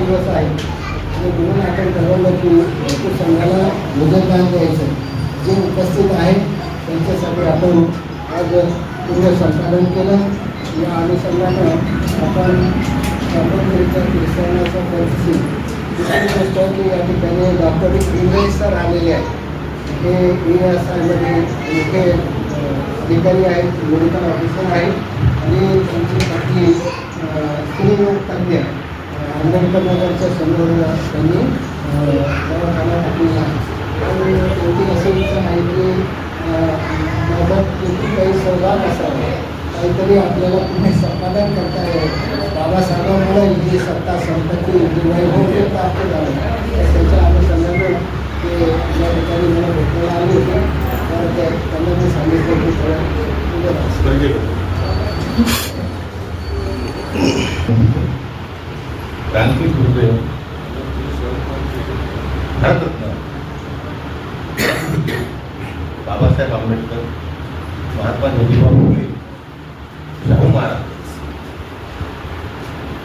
दिवस आहे आणि म्हणून आपण ठरवलं की हेतू संघाला योगदान द्यायचं. जे उपस्थित आहेत त्यांच्यासाठी आपण आज पूर्ण संपादन केलं. या अनुषंगानं आपण स्वातंत्र्याच्या किर्तनाचा परिस्थिती. दुसरी गोष्ट की या ठिकाणी डॉक्टर इंग्रज सर आलेले आहेत. हे ESIमध्ये मोठे अधिकारी आहेत, मेडिकल ऑफिसर आहेत आणि त्यांची बाकी स्त्रीरोग तज्ञ आंबेडकर नगरच्या समोर त्यांनी दवाखाना टाकलेला आहे. आणि त्यांची अशी इच्छा आहे की बाबत किती काही सहभाग असावा, काहीतरी आपल्याला पुढे संपादन करता येईल. बाबासाहेबांमुळे ही सत्ता संपत्ती वैभव प्राप्त झालं. त्याच्या अनुषंगाने ते या ठिकाणी मला भेटायला आले होते. तर त्यांना मी सांगितलं की क्रांती गुरुदेव भारतरत्न बाबासाहेब आंबेडकर, महात्मा ज्योतिबा फुले, शाहू महाराज,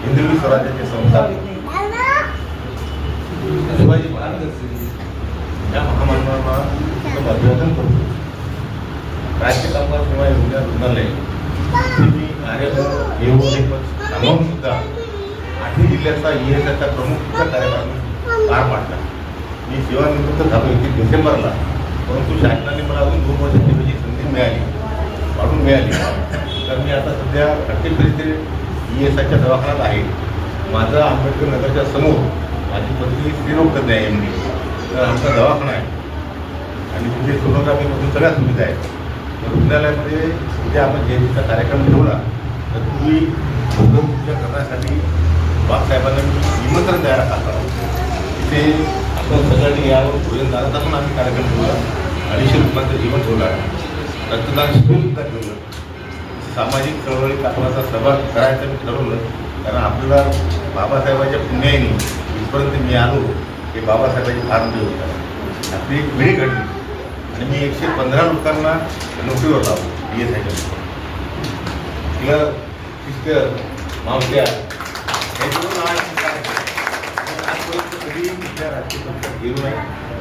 हिंदवी स्वराज्याचे संस्थापक शिवाजी महाराज या महामानवांना अभिवादन करतो. राज्य कामगार सेवा योजना रुग्णालय येऊन सांभाळून सुद्धा 8 जिल्ह्याचा ESIचा प्रमुख कार्यक्रम पार पाडला. मी सेवानिवृत्त झालो 21 डिसेंबरला, परंतु शासनाने मला अजून 2 वर्ष सेवेची संधी वाढून मिळाली. तर मी आता सध्या प्रत्येक ESIच्या दवाखान्यात आहे. माझा आंबेडकर नगरच्या समोर माझी पत्नी स्त्रीरोग तज्ञ आहे MD. तर आमचा दवाखाना आहे आणि तिथे सोनोग्राफीमधून सगळ्या सुविधा आहेत. रुग्णालयामध्ये उद्या आपण जयंतीचा कार्यक्रम ठेवला तर तुम्ही पूजा करण्यासाठी बाबासाहेबांना निमंत्रण द्यायला खातो. तिथे आपण सगळ्यांनी यावर भोजन दाराचा पण आम्ही कार्यक्रम ठेवला. 250 लोकांचं जीवन ठेवलं आहे. रक्तदान शिबिरसुद्धा ठेवलं. सामाजिक चळवळी कार्यक्रमाचा सहभाग करायचं मी ठरवलं. कारण आपल्याला बाबासाहेबांच्या पुण्याने इथपर्यंत मी आलो हे बाबासाहेबांची फार मोठी होत आहे. आपली एक पिढी घडली आणि मी 115 लोकांना नोकरीवर लावलो ESIच्या. तिला सिस्टर मावश्या आजपर्यंत कधी कुठल्या राजकीय पक्षात गेलो नाही.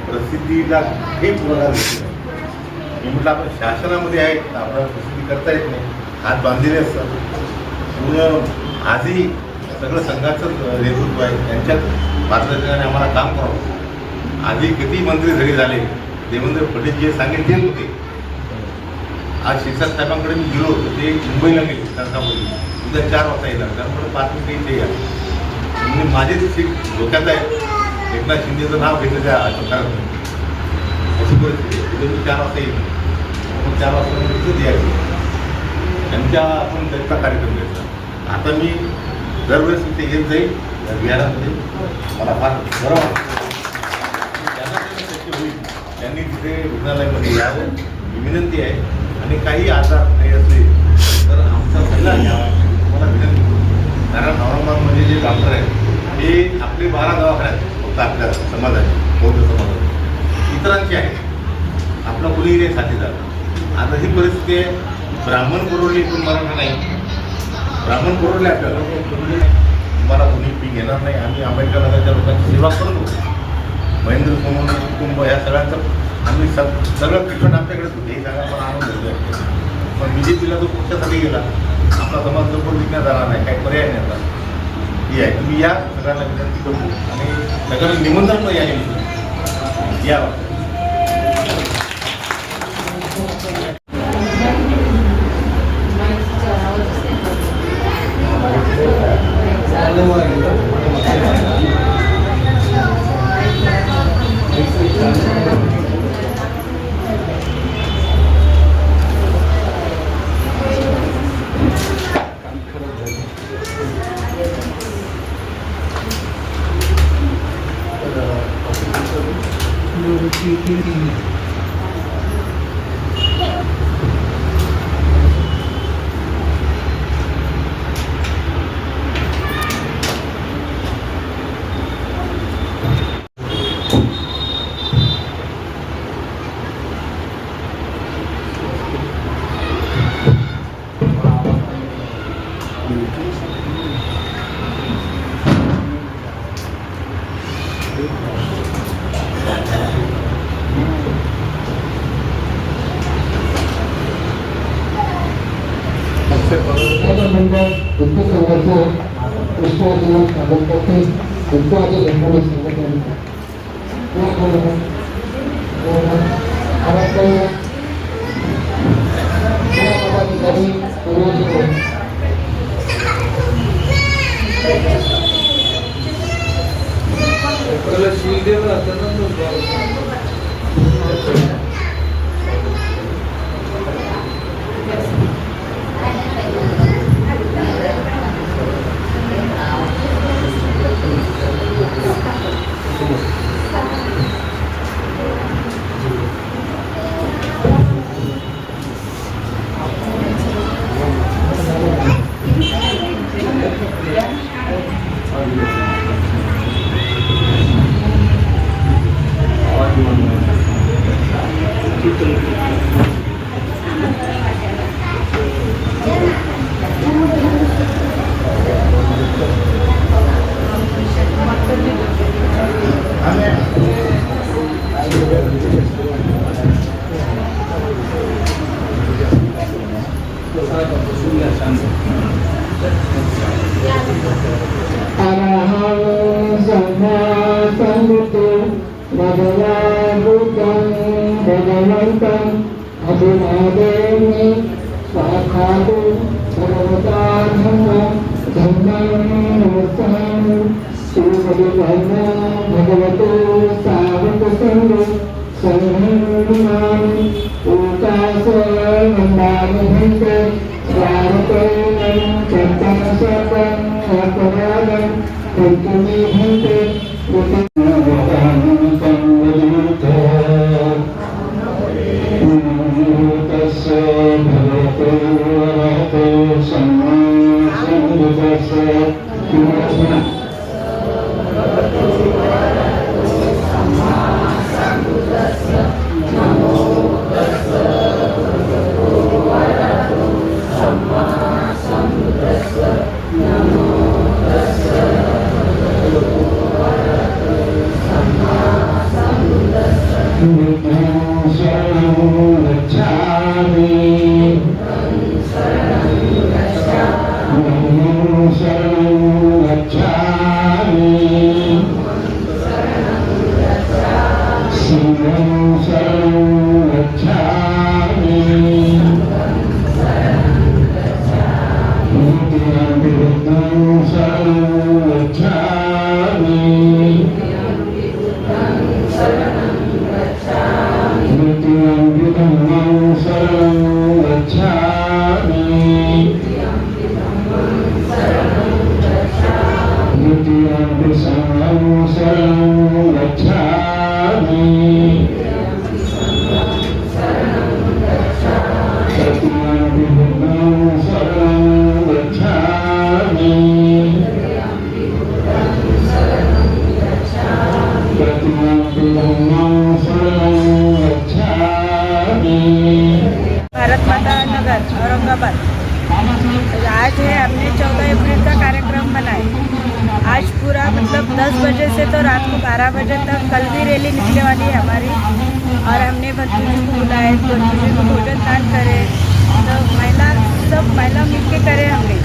प्रसिद्धीला हे पुरवठा घेतला नाही. मी म्हटलं आपण शासनामध्ये आहे तर आपल्याला प्रसिद्धी करता येत नाही. हात बांधलेले असतात. पूर्ण आजही सगळं संघाचं नेतृत्व आहे. त्यांच्यात मार्गदर्शनाने आम्हाला काम करावं. आधी किती मंत्री जरी झाले, देवेंद्र फडणवीस जे सांगितले होते. आज शिरसाट साहेबांकडे मी गेलो होतो. ते मुंबईला गेले सरकारमध्ये. उद्या 4 वाजता येणार. त्यामुळे 5 मिनिटं इथे या. म्हणजे माझेच सीट धोक्यात आहे. एकनाथ शिंदेचं नाव घेतलं त्या सरकारने. अशी परिस्थिती आहे. उद्या मी 4 वाजता येईल. मग 4 वाजता मी तिथेच यायचं. त्यांच्या आपण त्यांचा कार्यक्रम घ्यायचा. आता मी दरवेळेस तिथे येत जाईल बिहारामध्ये. मला फार बरं वाटतं. त्यांना ते शक्य होईल त्यांनी तिथे रुग्णालयामध्ये यावं ही विनंती आहे. आणि काही आजार काही असले तर आमचा पहिला मला विनंती करू. कारण औरंगाबादमध्ये जे डॉक्टर आहेत हे आपले 12 दवाखान्यात फक्त आपल्या समाजाचे बौद्ध समाजाचे इतरांचे आहेत. आपला कुणीही नाही साथीदार. आता ही परिस्थिती आहे. ब्राह्मण पुरवली इथून मराठा नाही. ब्राह्मण पुरवले आपल्याला तुम्हाला कोणी पीक घेणार नाही. आम्ही आंबेडकर नगरच्या लोकांची सेवा करत होतो. महेंद्र सोनवणे कुटुंब या सगळ्यांचं आम्ही सगळं तिकट आमच्याकडेच होते. हे सांगा मला आनंद होतो. पण BJPला तो पक्षासाठी गेला. आपला समाज लवकर विकण्यात आला नाही. काही पर्याय नाही आता. ही आहे. तुम्ही या सगळ्यांना विनंती करू आणि सगळ्यांना निमंत्रण पण या महामंडळ हिंदू संघाचे कृष्ण स्वागत करते हिंदूवादी इलेक्ट्रॉनिक संघटना पदाधिकारी भगवन्तं अभिवादेमि स्वाखातु सर्वदाधर्म धर्मं नमस्कामि श्रीमद्भगवतो भगवतो सावकसंगो संहन्मामि उतासनन्दानि भन्ते स्वागतेन चत्तमसकं अपराधं कुन्तुमे भन्ते भारत माता नगर औरंगाबाद। आज है हमने 14 अप्रैल का कार्यक्रम बनाए। आज पूरा मतलब 10 बजे से तो रात को 12 बजे तक कल भी रैली निकलने वाली है हमारी। और हमने भंतू जी को बुलाए, भंतू जी को भोजन दान करे, तो सब महिला मिल के करे हमने।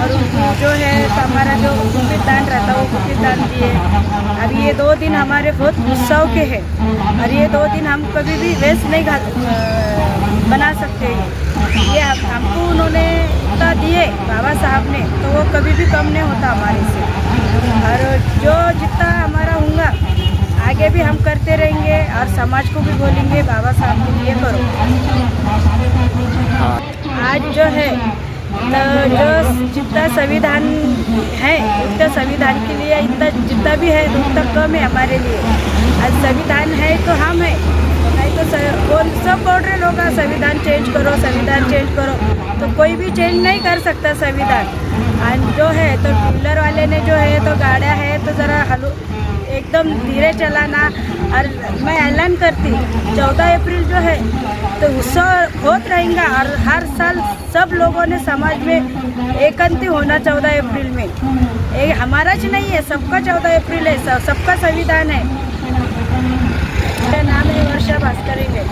और उनको जो है हमारा जो गुप्त दान रहता है वो गुप्त दान दिए। अब ये 2 दिन हमारे बहुत उत्सव के हैं और ये 2 दिन हम कभी भी वेस्ट नहीं बना सकते। ये हमको उन्होंने इतना दिए बाबा साहब ने, तो वो कभी भी कम नहीं होता हमारे से। और जो जितना हमारा होगा आगे भी हम करते रहेंगे और समाज को भी बोलेंगे बाबा साहब के लिए करो। आज जो है तो जो जितना संविधान है उतना संविधान के लिए इतना जितना भी है उतना कम है हमारे लिए। आज संविधान है तो हम है, नहीं तो सब बोल रहे लोग संविधान चेंज करो, संविधान चेंज करो, तो कोई भी चेंज नहीं कर सकता संविधान। और जो है तो टू व्हीलर वाले ने जो है तो गाड़ियाँ है तो ज़रा एकदम धीरे चलाना। और मैं ऐलान करती 14 अप्रैल जो है तो उत्सव होत रहेगा और हर साल सब लोगों ने समाज में एकत्रित होना 14 अप्रैल में। ये हमारा ही नहीं है, सबका 14 अप्रैल है, सबका संविधान है। मेरा नाम है वर्षा भास्कर है।